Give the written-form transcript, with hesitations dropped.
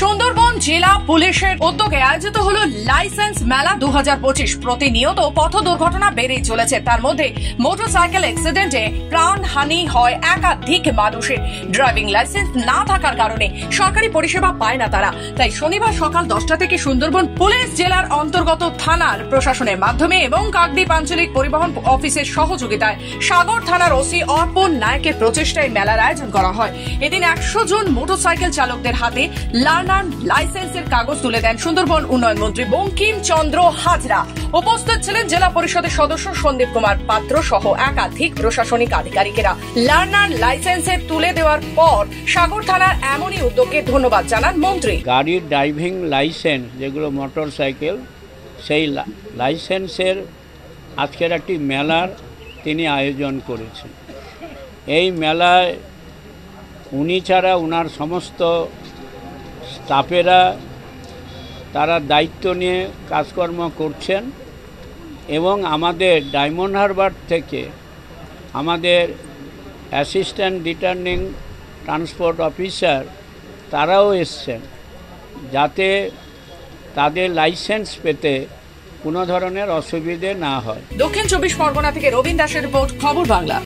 সুন্দরবন জেলা পুলিশের উদ্যোগে আয়োজিত হলো লাইসেন্স মেলা 2025। প্রতিনিয়ত পথ দুর্ঘটনা বেড়েই চলেছে। তার মধ্যে মোটরসাইকেল অ্যাক্সিডেন্টে প্রাণহানি হয় একাধিক মানুষের। ড্রাইভিং লাইসেন্স না থাকার কারণে সরকারি পরিষেবা পায় না তারা। তাই শনিবার সকাল 10টা থেকে সুন্দরবন পুলিশ জেলার অন্তর্গত থানার প্রশাসনের মাধ্যমে এবং কাকদ্বীপ আঞ্চলিক পরিবহন অফিসের সহযোগিতায় সাগর থানার ওসি অর্পণ নায়কের প্রচেষ্টায় মেলার আয়োজন করা হয়। এদিন 100 জন মোটরসাইকেল চালকদের হাতে লার্নার লাইসেন্সের কাগজ তুলে দেন সুন্দরবন উন্নয়ন মন্ত্রী বঙ্কিমচন্দ্র হাজরা। উপস্থিত ছিলেন জেলা পরিষদের সদস্য সন্দীপ কুমার পাত্র সহ একাধিক প্রশাসনিক আধিকারিকেরা। লার্নার লাইসেন্সের তুলে দেওয়ার পর সাগর থানার এমনই উদ্যোগকে ধন্যবাদ জানান মন্ত্রী। গাড়ির ড্রাইভিং লাইসেন্স যেগুলো মোটরসাইকেল, সেই লাইসেন্সের আজকের একটি মেলার তিনি আয়োজন করেছেন। এই মেলায় উনি ছাড়া ওনার সমস্ত স্টাফেরা তারা দায়িত্ব নিয়ে কাজকর্ম করছেন এবং আমাদের ডায়মন্ড হারবার থেকে আমাদের অ্যাসিস্ট্যান্ট রিটার্নিং ট্রান্সপোর্ট অফিসার তারাও এসছেন, যাতে তাদের লাইসেন্স পেতে কোনো ধরনের অসুবিধে না হয়। দক্ষিণ 24 পরগনা থেকে রবীন দাসের রিপোর্ট, খবর বাংলা।